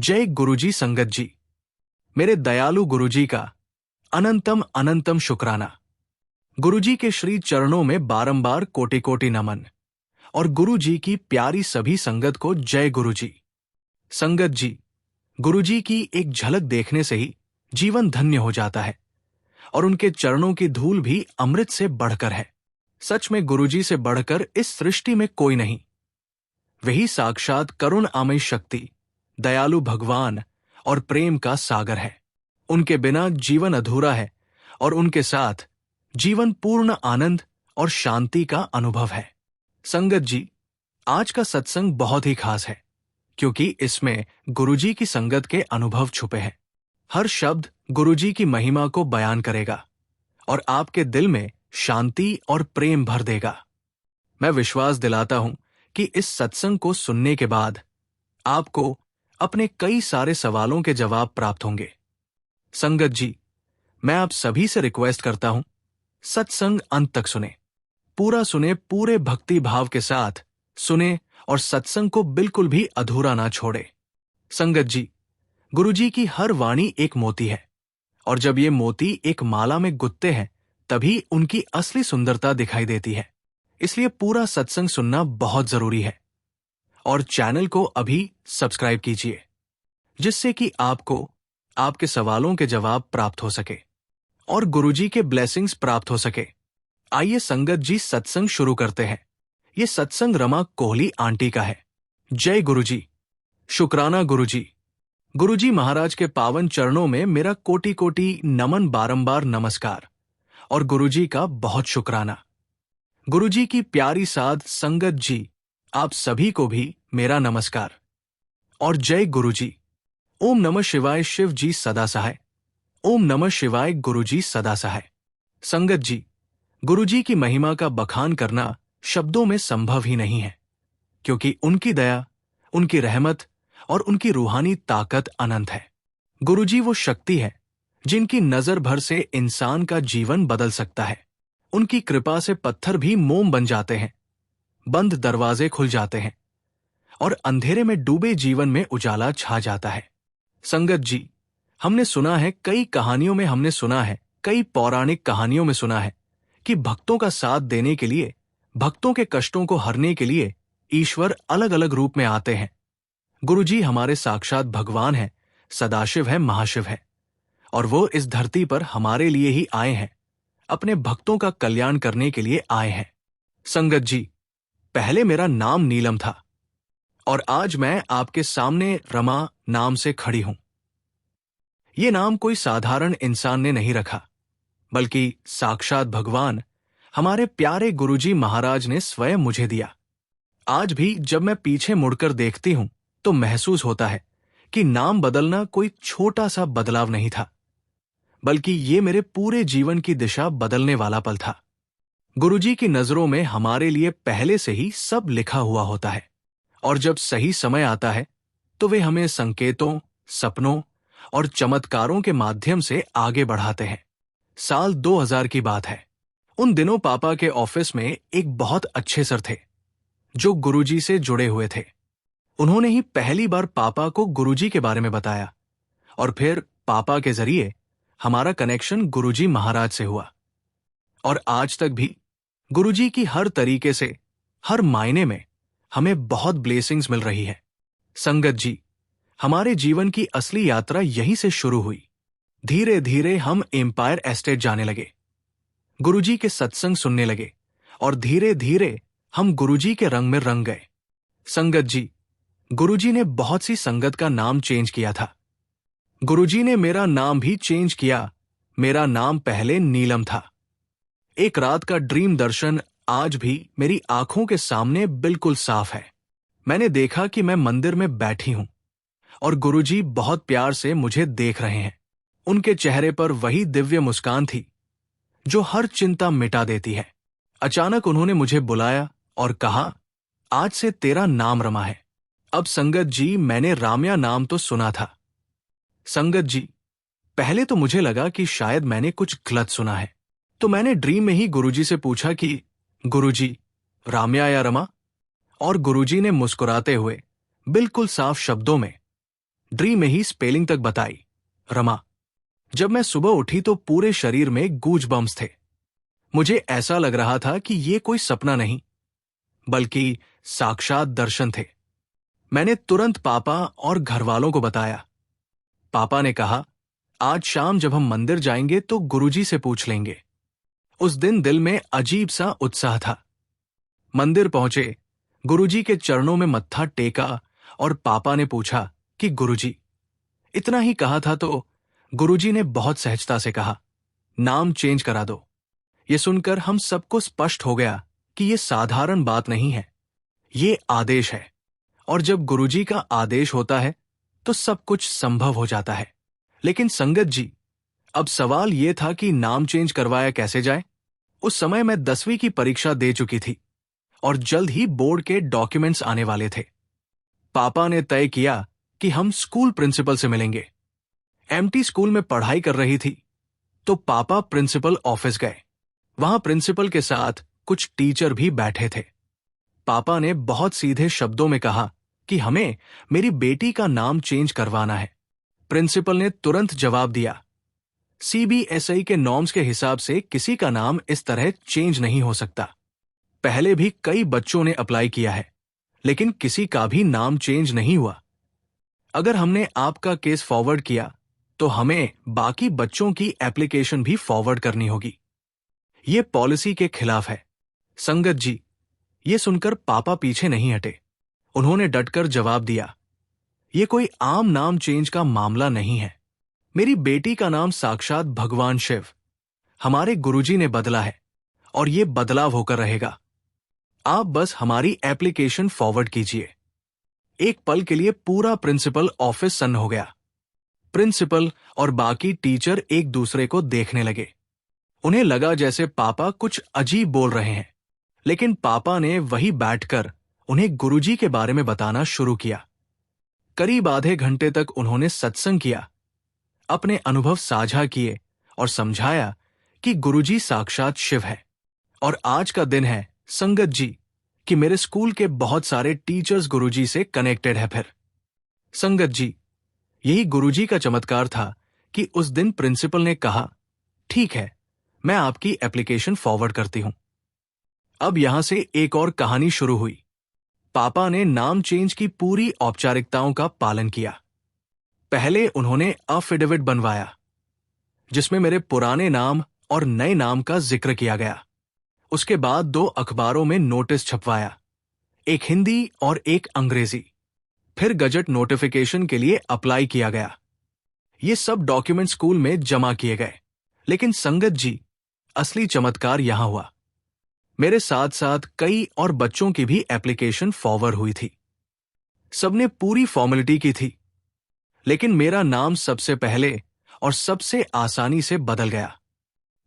जय गुरुजी संगत जी। मेरे दयालु गुरुजी का अनंतम अनंतम शुक्राना। गुरुजी के श्री चरणों में बारंबार कोटि कोटि नमन। और गुरुजी की प्यारी सभी संगत को जय गुरुजी। संगत जी, गुरुजी की एक झलक देखने से ही जीवन धन्य हो जाता है और उनके चरणों की धूल भी अमृत से बढ़कर है। सच में गुरुजी से बढ़कर इस सृष्टि में कोई नहीं। वही साक्षात करुण आमय शक्ति, दयालु भगवान और प्रेम का सागर है। उनके बिना जीवन अधूरा है और उनके साथ जीवन पूर्ण आनंद और शांति का अनुभव है। संगत जी, आज का सत्संग बहुत ही खास है क्योंकि इसमें गुरुजी की संगत के अनुभव छुपे हैं। हर शब्द गुरुजी की महिमा को बयान करेगा और आपके दिल में शांति और प्रेम भर देगा। मैं विश्वास दिलाता हूं कि इस सत्संग को सुनने के बाद आपको अपने कई सारे सवालों के जवाब प्राप्त होंगे। संगत जी, मैं आप सभी से रिक्वेस्ट करता हूं, सत्संग अंत तक सुने, पूरा सुने, पूरे भक्ति भाव के साथ सुने और सत्संग को बिल्कुल भी अधूरा ना छोड़े। संगत जी, गुरुजी की हर वाणी एक मोती है और जब ये मोती एक माला में गुथते हैं तभी उनकी असली सुंदरता दिखाई देती है। इसलिए पूरा सत्संग सुनना बहुत जरूरी है और चैनल को अभी सब्सक्राइब कीजिए जिससे कि आपको आपके सवालों के जवाब प्राप्त हो सके और गुरुजी के ब्लेसिंग्स प्राप्त हो सके। आइए संगत जी, सत्संग शुरू करते हैं। ये सत्संग रमा कोहली आंटी का है। जय गुरुजी। शुक्राना गुरुजी। गुरुजी महाराज के पावन चरणों में मेरा कोटि कोटि नमन, बारंबार नमस्कार और गुरुजी का बहुत शुक्राना। गुरुजी की प्यारी साध संगत जी, आप सभी को भी मेरा नमस्कार और जय गुरुजी। ओम नमः शिवाय, शिव जी सदा सहाय। ओम नमः शिवाय, गुरुजी सदा सहाय। संगत जी, गुरुजी की महिमा का बखान करना शब्दों में संभव ही नहीं है क्योंकि उनकी दया, उनकी रहमत और उनकी रूहानी ताकत अनंत है। गुरुजी वो शक्ति है जिनकी नजर भर से इंसान का जीवन बदल सकता है। उनकी कृपा से पत्थर भी मोम बन जाते हैं, बंद दरवाजे खुल जाते हैं और अंधेरे में डूबे जीवन में उजाला छा जाता है। संगत जी, हमने सुना है, कई कहानियों में हमने सुना है, कई पौराणिक कहानियों में सुना है कि भक्तों का साथ देने के लिए, भक्तों के कष्टों को हरने के लिए ईश्वर अलग अलग रूप में आते हैं। गुरुजी हमारे साक्षात भगवान हैं, सदाशिव है, महाशिव है और वो इस धरती पर हमारे लिए ही आए हैं, अपने भक्तों का कल्याण करने के लिए आए हैं। संगत जी, पहले मेरा नाम नीलम था और आज मैं आपके सामने रमा नाम से खड़ी हूं। ये नाम कोई साधारण इंसान ने नहीं रखा, बल्कि साक्षात भगवान हमारे प्यारे गुरुजी महाराज ने स्वयं मुझे दिया। आज भी जब मैं पीछे मुड़कर देखती हूं तो महसूस होता है कि नाम बदलना कोई छोटा सा बदलाव नहीं था, बल्कि ये मेरे पूरे जीवन की दिशा बदलने वाला पल था। गुरुजी की नजरों में हमारे लिए पहले से ही सब लिखा हुआ होता है और जब सही समय आता है तो वे हमें संकेतों, सपनों और चमत्कारों के माध्यम से आगे बढ़ाते हैं। साल 2000 की बात है। उन दिनों पापा के ऑफिस में एक बहुत अच्छे सर थे जो गुरुजी से जुड़े हुए थे। उन्होंने ही पहली बार पापा को गुरुजी के बारे में बताया और फिर पापा के जरिए हमारा कनेक्शन गुरुजी महाराज से हुआ और आज तक भी गुरुजी की हर तरीके से, हर मायने में हमें बहुत ब्लेसिंग्स मिल रही है। संगत जी, हमारे जीवन की असली यात्रा यहीं से शुरू हुई। धीरे धीरे हम एम्पायर एस्टेट जाने लगे, गुरुजी के सत्संग सुनने लगे और धीरे धीरे हम गुरुजी के रंग में रंग गए। संगत जी, गुरुजी ने बहुत सी संगत का नाम चेंज किया था। गुरुजी ने मेरा नाम भी चेंज किया। मेरा नाम पहले नीलम था। एक रात का ड्रीम दर्शन आज भी मेरी आंखों के सामने बिल्कुल साफ है। मैंने देखा कि मैं मंदिर में बैठी हूं और गुरुजी बहुत प्यार से मुझे देख रहे हैं। उनके चेहरे पर वही दिव्य मुस्कान थी जो हर चिंता मिटा देती है। अचानक उन्होंने मुझे बुलाया और कहा, आज से तेरा नाम रमा है। अब संगत जी, मैंने राम्या नाम तो सुना था। संगत जी, पहले तो मुझे लगा कि शायद मैंने कुछ गलत सुना है, तो मैंने ड्रीम में ही गुरुजी से पूछा कि गुरुजी, राम्या या रमा? और गुरुजी ने मुस्कुराते हुए बिल्कुल साफ शब्दों में ड्रीम में ही स्पेलिंग तक बताई, रमा। जब मैं सुबह उठी तो पूरे शरीर में गूज बम्स थे। मुझे ऐसा लग रहा था कि ये कोई सपना नहीं, बल्कि साक्षात दर्शन थे। मैंने तुरंत पापा और घर वालों को बताया। पापा ने कहा, आज शाम जब हम मंदिर जाएंगे तो गुरुजी से पूछ लेंगे। उस दिन दिल में अजीब सा उत्साह था। मंदिर पहुंचे, गुरुजी के चरणों में मत्था टेका और पापा ने पूछा कि गुरुजी। इतना ही कहा था तो गुरुजी ने बहुत सहजता से कहा, नाम चेंज करा दो। ये सुनकर हम सबको स्पष्ट हो गया कि ये साधारण बात नहीं है, ये आदेश है। और जब गुरुजी का आदेश होता है तो सब कुछ संभव हो जाता है। लेकिन संगत जी, अब सवाल यह था कि नाम चेंज करवाया कैसे जाए। उस समय मैं 10वीं की परीक्षा दे चुकी थी और जल्द ही बोर्ड के डॉक्यूमेंट्स आने वाले थे। पापा ने तय किया कि हम स्कूल प्रिंसिपल से मिलेंगे। एमटी स्कूल में पढ़ाई कर रही थी तो पापा प्रिंसिपल ऑफिस गए। वहां प्रिंसिपल के साथ कुछ टीचर भी बैठे थे। पापा ने बहुत सीधे शब्दों में कहा कि हमें मेरी बेटी का नाम चेंज करवाना है। प्रिंसिपल ने तुरंत जवाब दिया, सीबीएसई के नॉर्म्स के हिसाब से किसी का नाम इस तरह चेंज नहीं हो सकता। पहले भी कई बच्चों ने अप्लाई किया है, लेकिन किसी का भी नाम चेंज नहीं हुआ। अगर हमने आपका केस फॉरवर्ड किया तो हमें बाकी बच्चों की एप्लीकेशन भी फॉरवर्ड करनी होगी। ये पॉलिसी के खिलाफ है। संगत जी, ये सुनकर पापा पीछे नहीं हटे। उन्होंने डटकर जवाब दिया, ये कोई आम नाम चेंज का मामला नहीं है। मेरी बेटी का नाम साक्षात भगवान शिव, हमारे गुरुजी ने बदला है और ये बदलाव होकर रहेगा। आप बस हमारी एप्लीकेशन फॉरवर्ड कीजिए। एक पल के लिए पूरा प्रिंसिपल ऑफिस सन्न हो गया। प्रिंसिपल और बाकी टीचर एक दूसरे को देखने लगे। उन्हें लगा जैसे पापा कुछ अजीब बोल रहे हैं, लेकिन पापा ने वहीं बैठकर उन्हें गुरुजी के बारे में बताना शुरू किया। करीब आधे घंटे तक उन्होंने सत्संग किया, अपने अनुभव साझा किए और समझाया कि गुरुजी साक्षात शिव है। और आज का दिन है संगत जी कि मेरे स्कूल के बहुत सारे टीचर्स गुरुजी से कनेक्टेड है। फिर संगत जी, यही गुरुजी का चमत्कार था कि उस दिन प्रिंसिपल ने कहा, ठीक है, मैं आपकी एप्लीकेशन फॉरवर्ड करती हूं। अब यहां से एक और कहानी शुरू हुई। पापा ने नाम चेंज की पूरी औपचारिकताओं का पालन किया। पहले उन्होंने अफिडेविट बनवाया, जिसमें मेरे पुराने नाम और नए नाम का जिक्र किया गया। उसके बाद 2 अखबारों में नोटिस छपवाया, एक हिंदी और एक अंग्रेजी। फिर गजट नोटिफिकेशन के लिए अप्लाई किया गया। ये सब डॉक्यूमेंट स्कूल में जमा किए गए। लेकिन संगत जी, असली चमत्कार यहां हुआ। मेरे साथ साथ कई और बच्चों की भी एप्लीकेशन फॉरवर्ड हुई थी। सबने पूरी फॉर्मेलिटी की थी, लेकिन मेरा नाम सबसे पहले और सबसे आसानी से बदल गया।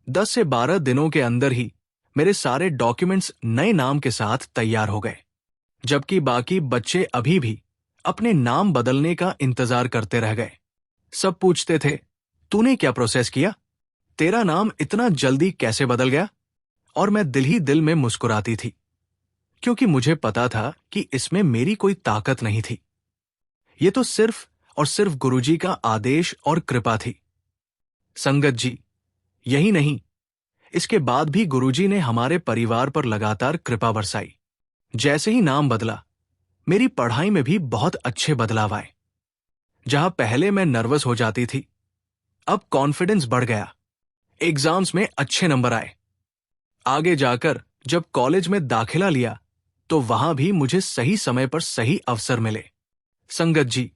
10 से 12 दिनों के अंदर ही मेरे सारे डॉक्यूमेंट्स नए नाम के साथ तैयार हो गए, जबकि बाकी बच्चे अभी भी अपने नाम बदलने का इंतजार करते रह गए। सब पूछते थे, तूने क्या प्रोसेस किया? तेरा नाम इतना जल्दी कैसे बदल गया? और मैं दिल ही दिल में मुस्कुराती थी, क्योंकि मुझे पता था कि इसमें मेरी कोई ताकत नहीं थी। ये तो सिर्फ और सिर्फ गुरुजी का आदेश और कृपा थी। संगत जी, यही नहीं, इसके बाद भी गुरुजी ने हमारे परिवार पर लगातार कृपा बरसाई। जैसे ही नाम बदला, मेरी पढ़ाई में भी बहुत अच्छे बदलाव आए। जहां पहले मैं नर्वस हो जाती थी, अब कॉन्फिडेंस बढ़ गया। एग्जाम्स में अच्छे नंबर आए। आगे जाकर जब कॉलेज में दाखिला लिया तो वहां भी मुझे सही समय पर सही अवसर मिले। संगत जी,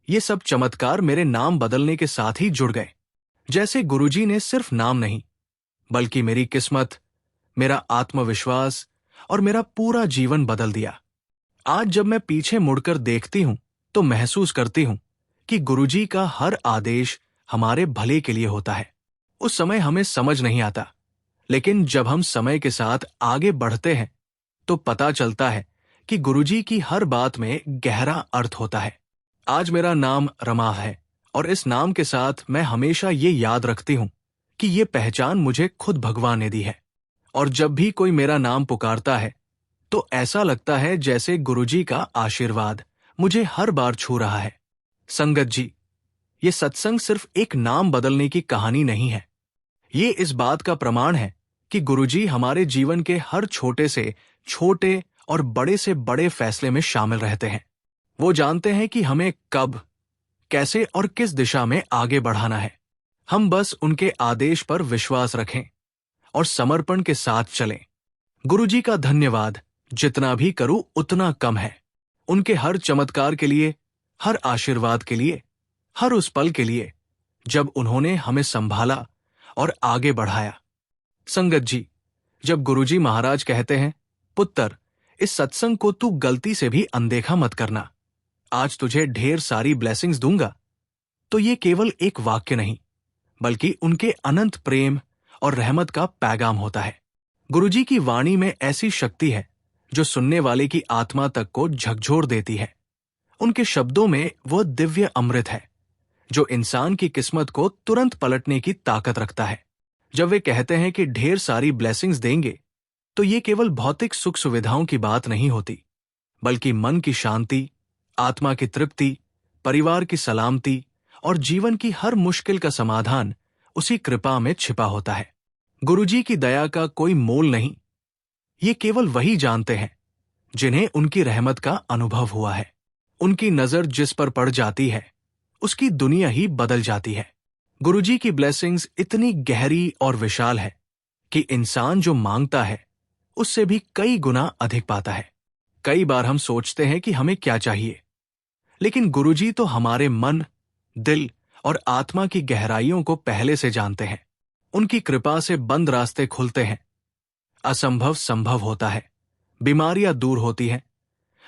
ये सब चमत्कार मेरे नाम बदलने के साथ ही जुड़ गए। जैसे गुरुजी ने सिर्फ नाम नहीं, बल्कि मेरी किस्मत, मेरा आत्मविश्वास और मेरा पूरा जीवन बदल दिया। आज जब मैं पीछे मुड़कर देखती हूं तो महसूस करती हूं कि गुरुजी का हर आदेश हमारे भले के लिए होता है। उस समय हमें समझ नहीं आता, लेकिन जब हम समय के साथ आगे बढ़ते हैं तो पता चलता है कि गुरुजी की हर बात में गहरा अर्थ होता है। आज मेरा नाम रमा है और इस नाम के साथ मैं हमेशा ये याद रखती हूं कि ये पहचान मुझे खुद भगवान ने दी है। और जब भी कोई मेरा नाम पुकारता है तो ऐसा लगता है जैसे गुरुजी का आशीर्वाद मुझे हर बार छू रहा है। संगत जी, ये सत्संग सिर्फ एक नाम बदलने की कहानी नहीं है। ये इस बात का प्रमाण है कि गुरुजी हमारे जीवन के हर छोटे से छोटे और बड़े से बड़े फैसले में शामिल रहते हैं। वो जानते हैं कि हमें कब, कैसे और किस दिशा में आगे बढ़ाना है। हम बस उनके आदेश पर विश्वास रखें और समर्पण के साथ चलें। गुरुजी का धन्यवाद जितना भी करूं उतना कम है। उनके हर चमत्कार के लिए, हर आशीर्वाद के लिए, हर उस पल के लिए जब उन्होंने हमें संभाला और आगे बढ़ाया। संगत जी, जब गुरुजी महाराज कहते हैं, पुत्र, इस सत्संग को तू गलती से भी अनदेखा मत करना, आज तुझे ढेर सारी ब्लेसिंग्स दूंगा, तो ये केवल एक वाक्य नहीं, बल्कि उनके अनंत प्रेम और रहमत का पैगाम होता है। गुरुजी की वाणी में ऐसी शक्ति है जो सुनने वाले की आत्मा तक को झकझोर देती है। उनके शब्दों में वह दिव्य अमृत है जो इंसान की किस्मत को तुरंत पलटने की ताकत रखता है। जब वे कहते हैं कि ढेर सारी ब्लेसिंग्स देंगे, तो ये केवल भौतिक सुख सुविधाओं की बात नहीं होती, बल्कि मन की शांति, आत्मा की तृप्ति, परिवार की सलामती और जीवन की हर मुश्किल का समाधान उसी कृपा में छिपा होता है। गुरुजी की दया का कोई मोल नहीं। ये केवल वही जानते हैं जिन्हें उनकी रहमत का अनुभव हुआ है। उनकी नजर जिस पर पड़ जाती है, उसकी दुनिया ही बदल जाती है। गुरुजी की ब्लेसिंग्स इतनी गहरी और विशाल है कि इंसान जो मांगता है उससे भी कई गुना अधिक पाता है। कई बार हम सोचते हैं कि हमें क्या चाहिए, लेकिन गुरुजी तो हमारे मन, दिल और आत्मा की गहराइयों को पहले से जानते हैं। उनकी कृपा से बंद रास्ते खुलते हैं, असंभव संभव होता है, बीमारियां दूर होती हैं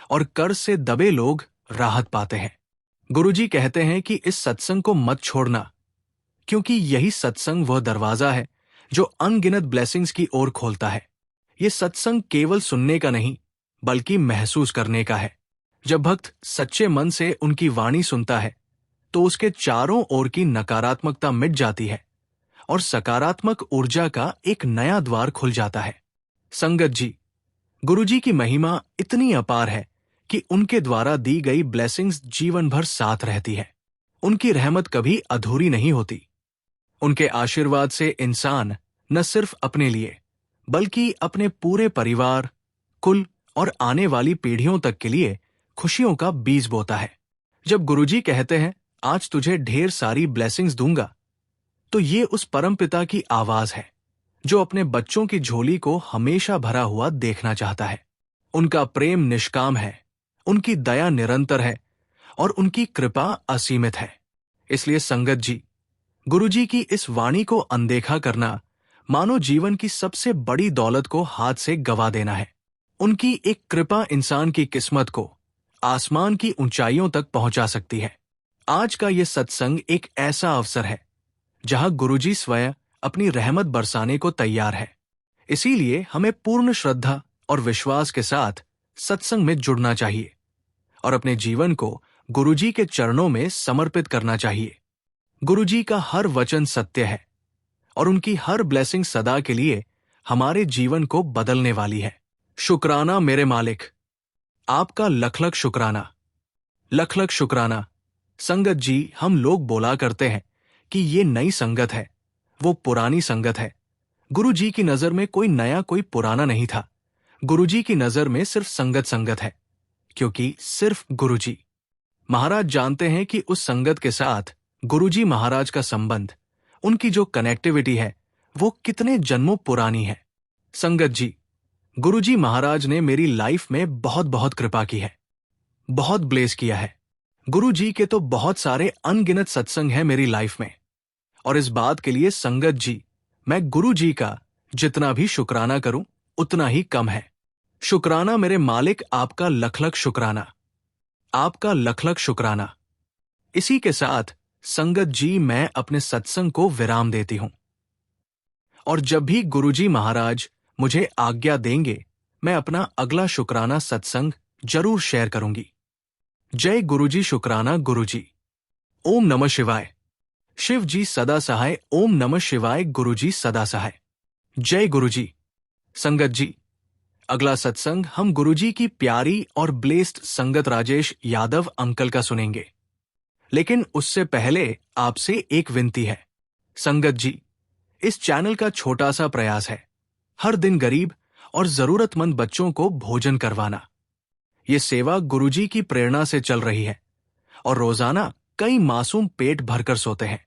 और कर्ज से दबे लोग राहत पाते हैं। गुरुजी कहते हैं कि इस सत्संग को मत छोड़ना, क्योंकि यही सत्संग वह दरवाजा है जो अनगिनत ब्लेसिंग्स की ओर खोलता है। ये सत्संग केवल सुनने का नहीं, बल्कि महसूस करने का है। जब भक्त सच्चे मन से उनकी वाणी सुनता है, तो उसके चारों ओर की नकारात्मकता मिट जाती है और सकारात्मक ऊर्जा का एक नया द्वार खुल जाता है। संगत जी, गुरुजी की महिमा इतनी अपार है कि उनके द्वारा दी गई ब्लेसिंग्स जीवन भर साथ रहती है। उनकी रहमत कभी अधूरी नहीं होती। उनके आशीर्वाद से इंसान न सिर्फ अपने लिए, बल्कि अपने पूरे परिवार, कुल और आने वाली पीढ़ियों तक के लिए खुशियों का बीज बोता है। जब गुरुजी कहते हैं, आज तुझे ढेर सारी ब्लेसिंग्स दूंगा, तो ये उस परमपिता की आवाज है जो अपने बच्चों की झोली को हमेशा भरा हुआ देखना चाहता है। उनका प्रेम निष्काम है, उनकी दया निरंतर है और उनकी कृपा असीमित है। इसलिए संगत जी, गुरुजी की इस वाणी को अनदेखा करना मानो जीवन की सबसे बड़ी दौलत को हाथ से गवा देना है। उनकी एक कृपा इंसान की किस्मत को आसमान की ऊंचाइयों तक पहुंचा सकती है। आज का यह सत्संग एक ऐसा अवसर है जहां गुरुजी स्वयं अपनी रहमत बरसाने को तैयार है। इसीलिए हमें पूर्ण श्रद्धा और विश्वास के साथ सत्संग में जुड़ना चाहिए और अपने जीवन को गुरुजी के चरणों में समर्पित करना चाहिए। गुरुजी का हर वचन सत्य है और उनकी हर ब्लेसिंग सदा के लिए हमारे जीवन को बदलने वाली है। शुक्राना मेरे मालिक, आपका लख लख शुक्राना, लख लख शुक्राना। संगत जी, हम लोग बोला करते हैं कि ये नई संगत है, वो पुरानी संगत है। गुरुजी की नजर में कोई नया कोई पुराना नहीं था। गुरुजी की नजर में सिर्फ संगत संगत है, क्योंकि सिर्फ गुरुजी महाराज जानते हैं कि उस संगत के साथ गुरुजी महाराज का संबंध, उनकी जो कनेक्टिविटी है, वो कितने जन्मों पुरानी है। संगत जी, गुरुजी महाराज ने मेरी लाइफ में बहुत बहुत कृपा की है, बहुत ब्लेस किया है। गुरुजी के तो बहुत सारे अनगिनत सत्संग हैं मेरी लाइफ में, और इस बात के लिए संगत जी, मैं गुरुजी का जितना भी शुक्राना करूं उतना ही कम है। शुक्राना मेरे मालिक, आपका लख लख शुक्राना, आपका लख लख शुक्राना। इसी के साथ संगत जी, मैं अपने सत्संग को विराम देती हूं, और जब भी गुरुजी महाराज मुझे आज्ञा देंगे, मैं अपना अगला शुक्राना सत्संग जरूर शेयर करूंगी। जय गुरुजी, शुक्राना गुरुजी। ओम नमः शिवाय। शिव जी सदा सहाय। ओम नमः शिवाय। गुरुजी सदा सहाय। जय गुरुजी। संगत जी, अगला सत्संग हम गुरुजी की प्यारी और ब्लेस्ड संगत राजेश यादव अंकल का सुनेंगे। लेकिन उससे पहले आपसे एक विनती है। संगत जी, इस चैनल का छोटा सा प्रयास है हर दिन गरीब और जरूरतमंद बच्चों को भोजन करवाना। ये सेवा गुरुजी की प्रेरणा से चल रही है और रोजाना कई मासूम पेट भरकर सोते हैं।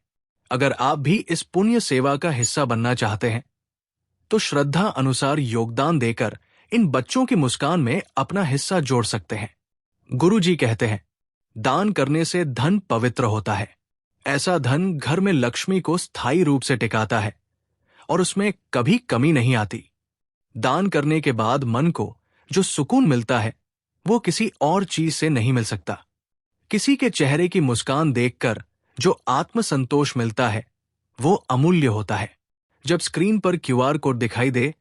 अगर आप भी इस पुण्य सेवा का हिस्सा बनना चाहते हैं तो श्रद्धा अनुसार योगदान देकर इन बच्चों की मुस्कान में अपना हिस्सा जोड़ सकते हैं। गुरुजी कहते हैं, दान करने से धन पवित्र होता है। ऐसा धन घर में लक्ष्मी को स्थायी रूप से टिकाता है और उसमें कभी कमी नहीं आती। दान करने के बाद मन को जो सुकून मिलता है वो किसी और चीज से नहीं मिल सकता। किसी के चेहरे की मुस्कान देखकर जो आत्मसंतोष मिलता है वो अमूल्य होता है। जब स्क्रीन पर क्यूआर कोड दिखाई दे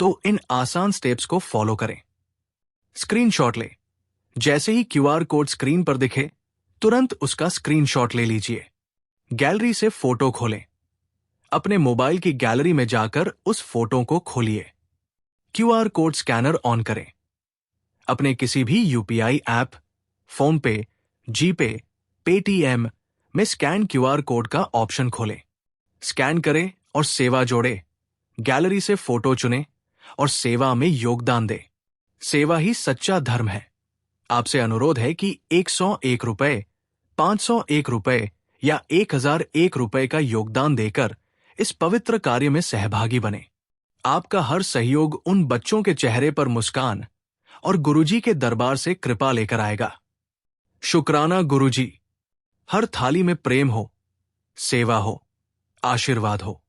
तो इन आसान स्टेप्स को फॉलो करें। स्क्रीनशॉट ले। जैसे ही क्यूआर कोड स्क्रीन पर दिखे तुरंत उसका स्क्रीनशॉट ले लीजिए। गैलरी से फोटो खोलें। अपने मोबाइल की गैलरी में जाकर उस फोटो को खोलिए। क्यूआर कोड स्कैनर ऑन करें। अपने किसी भी यूपीआई ऐप, फोन पे, जीपे, पेटीएम में स्कैन क्यूआर कोड का ऑप्शन खोलें। स्कैन करें और सेवा जोड़े। गैलरी से फोटो चुनें और सेवा में योगदान दें। सेवा ही सच्चा धर्म है। आपसे अनुरोध है कि 101 रुपए, 501 रुपए या 1001 रुपए का योगदान देकर इस पवित्र कार्य में सहभागी बने। आपका हर सहयोग उन बच्चों के चेहरे पर मुस्कान और गुरुजी के दरबार से कृपा लेकर आएगा। शुक्राना गुरुजी। हर थाली में प्रेम हो, सेवा हो, आशीर्वाद हो।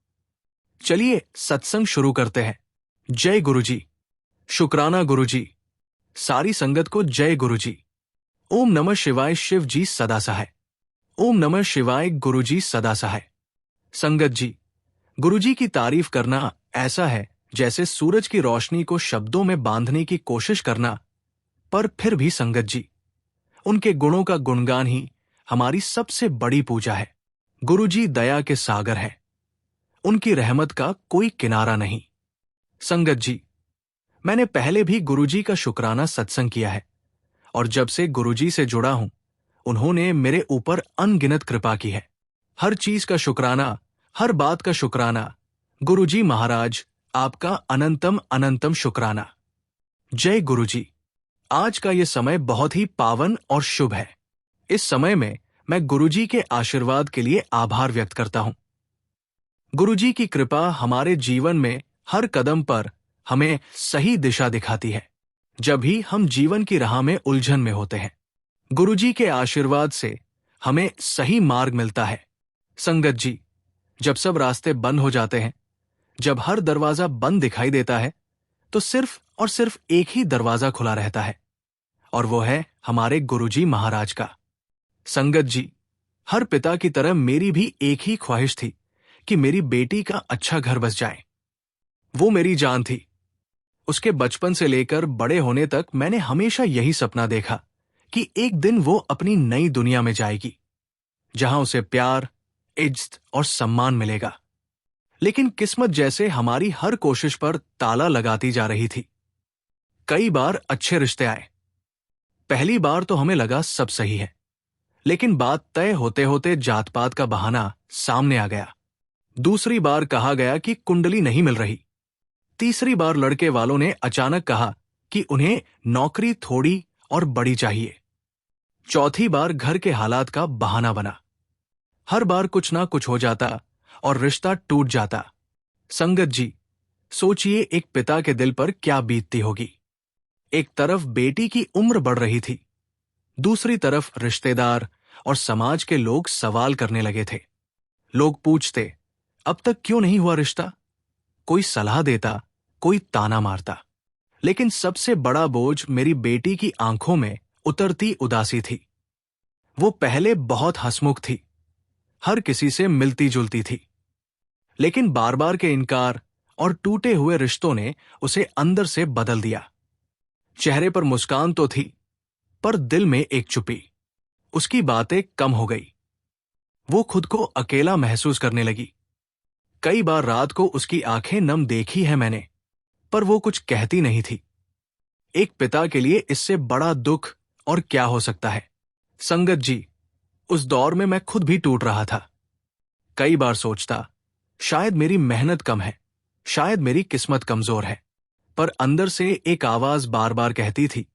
चलिए सत्संग शुरू करते हैं। जय गुरुजी। शुक्राना गुरुजी। सारी संगत को जय गुरुजी। ओम नमः शिवाय। शिव जी सदा सहाय। ओम नमः शिवाय। गुरुजी सदा सहाय। संगत जी, गुरुजी की तारीफ करना ऐसा है जैसे सूरज की रोशनी को शब्दों में बांधने की कोशिश करना, पर फिर भी संगत जी, उनके गुणों का गुणगान ही हमारी सबसे बड़ी पूजा है। गुरुजी दया के सागर हैं। उनकी रहमत का कोई किनारा नहीं। संगत जी, मैंने पहले भी गुरुजी का शुक्राना सत्संग किया है और जब से गुरुजी से जुड़ा हूं उन्होंने मेरे ऊपर अनगिनत कृपा की है। हर चीज का शुक्राना, हर बात का शुक्राना। गुरुजी महाराज, आपका अनंतम अनंतम शुक्राना। जय गुरुजी। आज का ये समय बहुत ही पावन और शुभ है। इस समय में मैं गुरुजी के आशीर्वाद के लिए आभार व्यक्त करता हूं। गुरुजी की कृपा हमारे जीवन में हर कदम पर हमें सही दिशा दिखाती है जब भी हम जीवन की राह में उलझन में होते हैं। गुरुजी के आशीर्वाद से हमें सही मार्ग मिलता है। संगत जी, जब सब रास्ते बंद हो जाते हैं, जब हर दरवाजा बंद दिखाई देता है, तो सिर्फ और सिर्फ एक ही दरवाजा खुला रहता है और वो है हमारे गुरुजी महाराज का। संगत जी, हर पिता की तरह मेरी भी एक ही ख्वाहिश थी कि मेरी बेटी का अच्छा घर बस जाए। वो मेरी जान थी। उसके बचपन से लेकर बड़े होने तक मैंने हमेशा यही सपना देखा कि एक दिन वो अपनी नई दुनिया में जाएगी जहां उसे प्यार, इज्जत और सम्मान मिलेगा। लेकिन किस्मत जैसे हमारी हर कोशिश पर ताला लगाती जा रही थी। कई बार अच्छे रिश्ते आए। पहली बार तो हमें लगा सब सही है, लेकिन बात तय होते होते जात पात का बहाना सामने आ गया। दूसरी बार कहा गया कि कुंडली नहीं मिल रही। तीसरी बार लड़के वालों ने अचानक कहा कि उन्हें नौकरी थोड़ी और बड़ी चाहिए। चौथी बार घर के हालात का बहाना बना। हर बार कुछ ना कुछ हो जाता और रिश्ता टूट जाता। संगत जी, सोचिए एक पिता के दिल पर क्या बीतती होगी। एक तरफ बेटी की उम्र बढ़ रही थी, दूसरी तरफ रिश्तेदार और समाज के लोग सवाल करने लगे थे। लोग पूछते, अब तक क्यों नहीं हुआ रिश्ता? कोई सलाह देता, कोई ताना मारता। लेकिन सबसे बड़ा बोझ मेरी बेटी की आंखों में उतरती उदासी थी। वो पहले बहुत हंसमुख थी, हर किसी से मिलती जुलती थी, लेकिन बार बार के इनकार और टूटे हुए रिश्तों ने उसे अंदर से बदल दिया। चेहरे पर मुस्कान तो थी, पर दिल में एक चुप्पी। उसकी बातें कम हो गई। वो खुद को अकेला महसूस करने लगी। कई बार रात को उसकी आंखें नम देखी है मैंने, पर वो कुछ कहती नहीं थी। एक पिता के लिए इससे बड़ा दुख और क्या हो सकता है। संगत जी, उस दौर में मैं खुद भी टूट रहा था। कई बार सोचता, शायद मेरी मेहनत कम है, शायद मेरी किस्मत कमजोर है। पर अंदर से एक आवाज बार बार कहती थी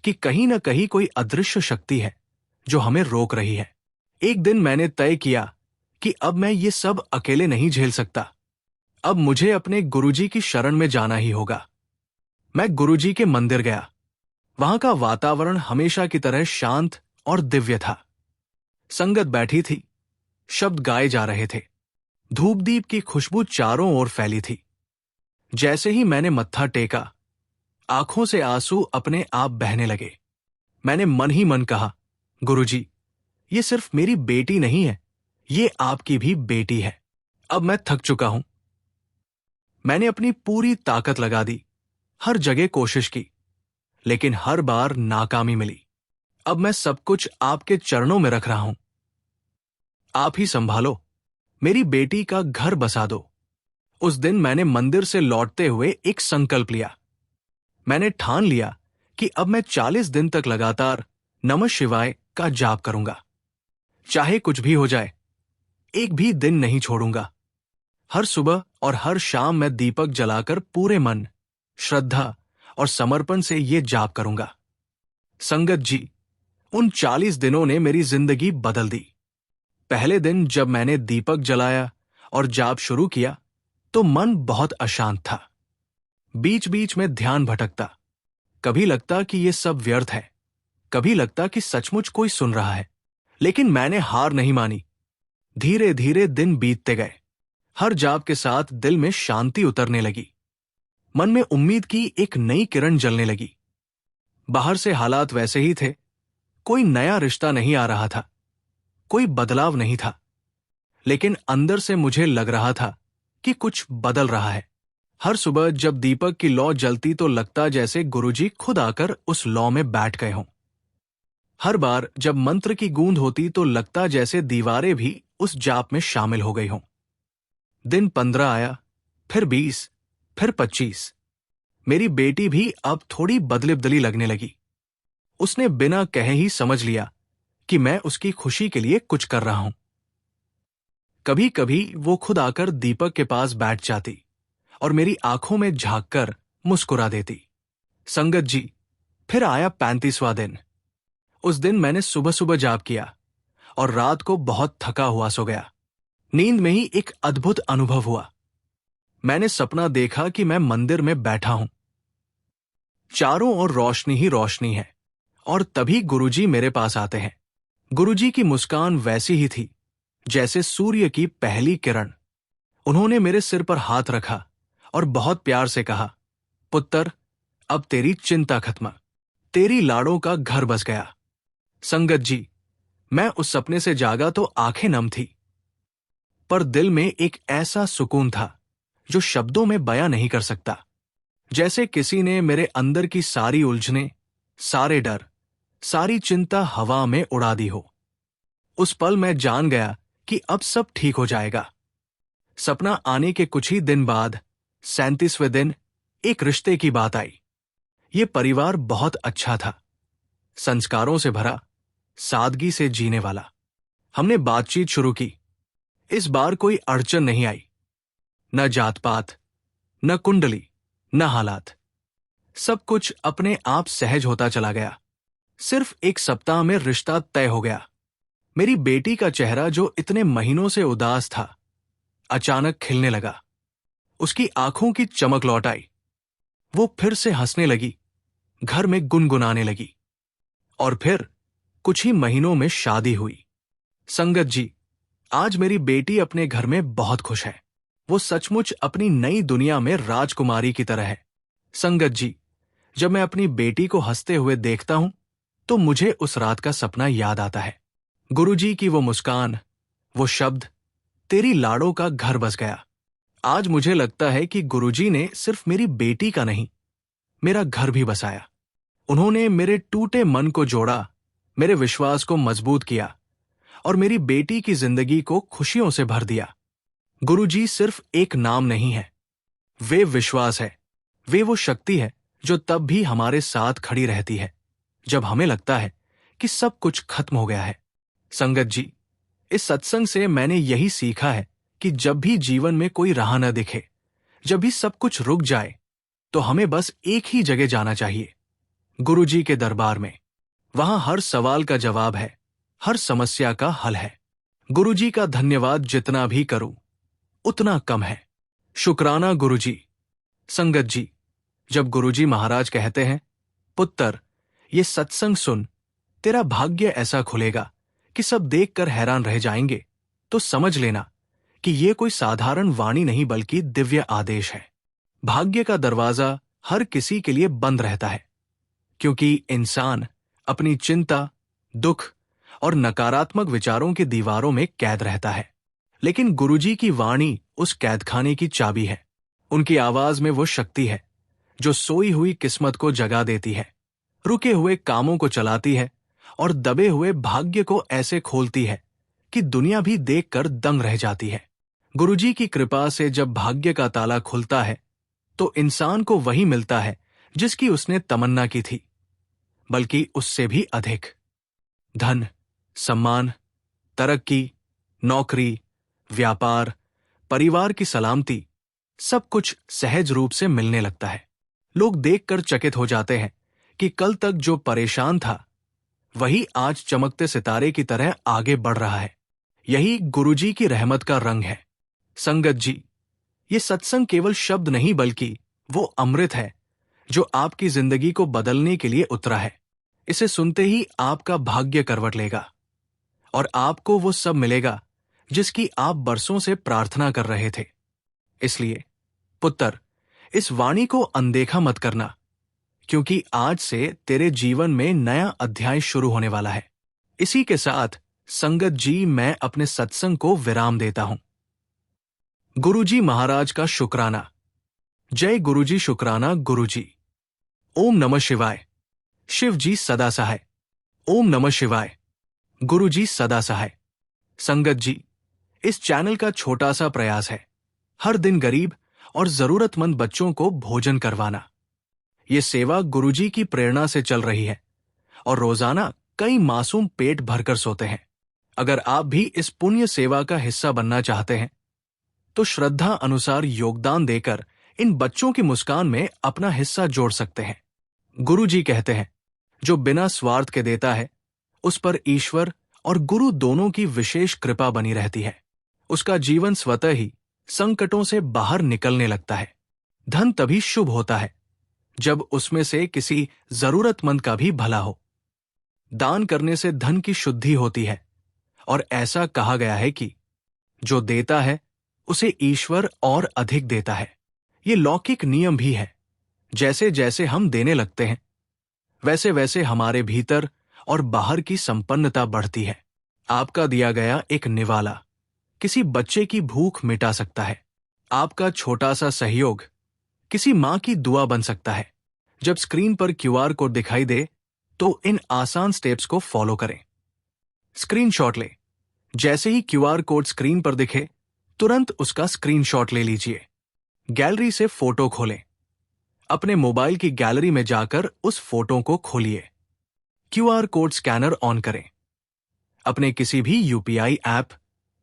कि कहीं न कहीं कोई अदृश्य शक्ति है जो हमें रोक रही है। एक दिन मैंने तय किया कि अब मैं ये सब अकेले नहीं झेल सकता। अब मुझे अपने गुरुजी की शरण में जाना ही होगा। मैं गुरुजी के मंदिर गया। वहां का वातावरण हमेशा की तरह शांत और दिव्य था। संगत बैठी थी, शब्द गाए जा रहे थे, धूप दीप की खुशबू चारों ओर फैली थी। जैसे ही मैंने मत्था टेका, आंखों से आंसू अपने आप बहने लगे। मैंने मन ही मन कहा, गुरुजी, ये सिर्फ मेरी बेटी नहीं है, ये आपकी भी बेटी है। अब मैं थक चुका हूं। मैंने अपनी पूरी ताकत लगा दी, हर जगह कोशिश की, लेकिन हर बार नाकामी मिली। अब मैं सब कुछ आपके चरणों में रख रहा हूं। आप ही संभालो, मेरी बेटी का घर बसा दो। उस दिन मैंने मंदिर से लौटते हुए एक संकल्प लिया। मैंने ठान लिया कि अब मैं 40 दिन तक लगातार नमः शिवाय का जाप करूंगा। चाहे कुछ भी हो जाए, एक भी दिन नहीं छोड़ूंगा। हर सुबह और हर शाम मैं दीपक जलाकर पूरे मन, श्रद्धा और समर्पण से ये जाप करूंगा। संगत जी, उन 40 दिनों ने मेरी जिंदगी बदल दी। पहले दिन जब मैंने दीपक जलाया और जाप शुरू किया तो मन बहुत अशांत था। बीच बीच में ध्यान भटकता। कभी लगता कि ये सब व्यर्थ है, कभी लगता कि सचमुच कोई सुन रहा है। लेकिन मैंने हार नहीं मानी। धीरे धीरे दिन बीतते गए। हर जाप के साथ दिल में शांति उतरने लगी। मन में उम्मीद की एक नई किरण जलने लगी। बाहर से हालात वैसे ही थे, कोई नया रिश्ता नहीं आ रहा था, कोई बदलाव नहीं था, लेकिन अंदर से मुझे लग रहा था कि कुछ बदल रहा है। हर सुबह जब दीपक की लौ जलती तो लगता जैसे गुरुजी खुद आकर उस लौ में बैठ गए हों। हर बार जब मंत्र की गूंज होती तो लगता जैसे दीवारें भी उस जाप में शामिल हो गई हों। दिन 15 आया, फिर 20, फिर 25। मेरी बेटी भी अब थोड़ी बदली लगने लगी। उसने बिना कहे ही समझ लिया कि मैं उसकी खुशी के लिए कुछ कर रहा हूं। कभी कभी वो खुद आकर दीपक के पास बैठ जाती और मेरी आंखों में झांककर मुस्कुरा देती। संगत जी, फिर आया 35वां दिन। उस दिन मैंने सुबह सुबह जाप किया और रात को बहुत थका हुआ सो गया। नींद में ही एक अद्भुत अनुभव हुआ। मैंने सपना देखा कि मैं मंदिर में बैठा हूं, चारों ओर रोशनी ही रोशनी है, और तभी गुरुजी मेरे पास आते हैं। गुरुजी की मुस्कान वैसी ही थी जैसे सूर्य की पहली किरण। उन्होंने मेरे सिर पर हाथ रखा और बहुत प्यार से कहा, पुत्र, अब तेरी चिंता खत्म, तेरी लाड़ों का घर बस गया। संगत जी, मैं उस सपने से जागा तो आंखें नम थी, पर दिल में एक ऐसा सुकून था जो शब्दों में बयां नहीं कर सकता। जैसे किसी ने मेरे अंदर की सारी उलझने, सारे डर, सारी चिंता हवा में उड़ा दी हो। उस पल मैं जान गया कि अब सब ठीक हो जाएगा। सपना आने के कुछ ही दिन बाद 37वें दिन एक रिश्ते की बात आई। ये परिवार बहुत अच्छा था, संस्कारों से भरा, सादगी से जीने वाला। हमने बातचीत शुरू की। इस बार कोई अड़चन नहीं आई, न जात पात, न कुंडली, न हालात। सब कुछ अपने आप सहज होता चला गया। सिर्फ एक सप्ताह में रिश्ता तय हो गया। मेरी बेटी का चेहरा जो इतने महीनों से उदास था, अचानक खिलने लगा। उसकी आंखों की चमक लौट आई। वो फिर से हंसने लगी, घर में गुनगुनाने लगी। और फिर कुछ ही महीनों में शादी हुई। संगत जी, आज मेरी बेटी अपने घर में बहुत खुश है। वो सचमुच अपनी नई दुनिया में राजकुमारी की तरह है। संगत जी, जब मैं अपनी बेटी को हंसते हुए देखता हूं तो मुझे उस रात का सपना याद आता है। गुरुजी की वो मुस्कान, वो शब्द, तेरी लाड़ों का घर बस गया। आज मुझे लगता है कि गुरुजी ने सिर्फ मेरी बेटी का नहीं, मेरा घर भी बसाया। उन्होंने मेरे टूटे मन को जोड़ा, मेरे विश्वास को मजबूत किया और मेरी बेटी की जिंदगी को खुशियों से भर दिया। गुरुजी सिर्फ एक नाम नहीं है, वे विश्वास है। वे वो शक्ति है जो तब भी हमारे साथ खड़ी रहती है जब हमें लगता है कि सब कुछ खत्म हो गया है। संगत जी, इस सत्संग से मैंने यही सीखा है कि जब भी जीवन में कोई राह न दिखे, जब भी सब कुछ रुक जाए, तो हमें बस एक ही जगह जाना चाहिए, गुरुजी के दरबार में। वहां हर सवाल का जवाब है, हर समस्या का हल है। गुरुजी का धन्यवाद जितना भी करूं उतना कम है। शुक्राना गुरुजी। संगत जी, जब गुरुजी महाराज कहते हैं, पुत्र, ये सत्संग सुन, तेरा भाग्य ऐसा खुलेगा कि सब देखकर हैरान रह जाएंगे, तो समझ लेना कि ये कोई साधारण वाणी नहीं बल्कि दिव्य आदेश है। भाग्य का दरवाजा हर किसी के लिए बंद रहता है, क्योंकि इंसान अपनी चिंता, दुख और नकारात्मक विचारों की दीवारों में कैद रहता है। लेकिन गुरुजी की वाणी उस कैदखाने की चाबी है। उनकी आवाज में वो शक्ति है जो सोई हुई किस्मत को जगा देती है, रुके हुए कामों को चलाती है और दबे हुए भाग्य को ऐसे खोलती है कि दुनिया भी देखकर दंग रह जाती है। गुरुजी की कृपा से जब भाग्य का ताला खुलता है, तो इंसान को वही मिलता है जिसकी उसने तमन्ना की थी, बल्कि उससे भी अधिक। धन, सम्मान, तरक्की, नौकरी, व्यापार, परिवार की सलामती, सब कुछ सहज रूप से मिलने लगता है। लोग देखकर चकित हो जाते हैं कि कल तक जो परेशान था, वही आज चमकते सितारे की तरह आगे बढ़ रहा है। यही गुरुजी की रहमत का रंग है। संगत जी, ये सत्संग केवल शब्द नहीं बल्कि वो अमृत है जो आपकी जिंदगी को बदलने के लिए उतरा है। इसे सुनते ही आपका भाग्य करवट लेगा और आपको वो सब मिलेगा जिसकी आप बरसों से प्रार्थना कर रहे थे। इसलिए पुत्र, इस वाणी को अनदेखा मत करना, क्योंकि आज से तेरे जीवन में नया अध्याय शुरू होने वाला है। इसी के साथ संगत जी, मैं अपने सत्संग को विराम देता हूं। गुरुजी महाराज का शुक्राना। जय गुरुजी। शुक्राना गुरुजी। ओम नमः शिवाय। शिव जी सदा सहाय। ओम नमः शिवाय। गुरुजी सदा सहाय। संगत जी, इस चैनल का छोटा सा प्रयास है हर दिन गरीब और जरूरतमंद बच्चों को भोजन करवाना। ये सेवा गुरुजी की प्रेरणा से चल रही है और रोजाना कई मासूम पेट भरकर सोते हैं। अगर आप भी इस पुण्य सेवा का हिस्सा बनना चाहते हैं, तो श्रद्धा अनुसार योगदान देकर इन बच्चों की मुस्कान में अपना हिस्सा जोड़ सकते हैं। गुरुजी कहते हैं, जो बिना स्वार्थ के देता है, उस पर ईश्वर और गुरु दोनों की विशेष कृपा बनी रहती है। उसका जीवन स्वतः ही संकटों से बाहर निकलने लगता है। धन तभी शुभ होता है जब उसमें से किसी जरूरतमंद का भी भला हो। दान करने से धन की शुद्धि होती है और ऐसा कहा गया है कि जो देता है उसे ईश्वर और अधिक देता है। ये लौकिक नियम भी है। जैसे जैसे हम देने लगते हैं, वैसे वैसे हमारे भीतर और बाहर की संपन्नता बढ़ती है। आपका दिया गया एक निवाला किसी बच्चे की भूख मिटा सकता है। आपका छोटा सा सहयोग किसी मां की दुआ बन सकता है। जब स्क्रीन पर क्यूआर कोड दिखाई दे, तो इन आसान स्टेप्स को फॉलो करें। स्क्रीनशॉट लें। जैसे ही क्यूआर कोड स्क्रीन पर दिखे, तुरंत उसका स्क्रीनशॉट ले लीजिए। गैलरी से फोटो खोलें। अपने मोबाइल की गैलरी में जाकर उस फोटो को खोलिए। क्यूआर कोड स्कैनर ऑन करें। अपने किसी भी यूपीआई ऐप,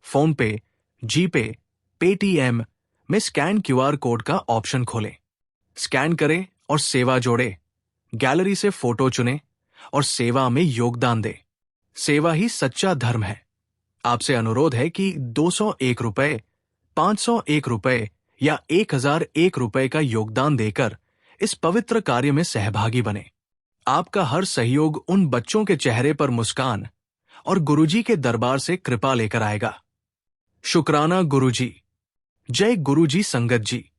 फोन पे, जीपे, पेटीएम में स्कैन क्यूआर कोड का ऑप्शन खोलें। स्कैन करें और सेवा जोड़े। गैलरी से फोटो चुनें और सेवा में योगदान दें। सेवा ही सच्चा धर्म है। आपसे अनुरोध है कि 201 रुपए, 501 रुपए या 1001 रुपए का योगदान देकर इस पवित्र कार्य में सहभागी बने। आपका हर सहयोग उन बच्चों के चेहरे पर मुस्कान और गुरुजी के दरबार से कृपा लेकर आएगा। शुक्राना गुरुजी। जय गुरुजी। संगत जी।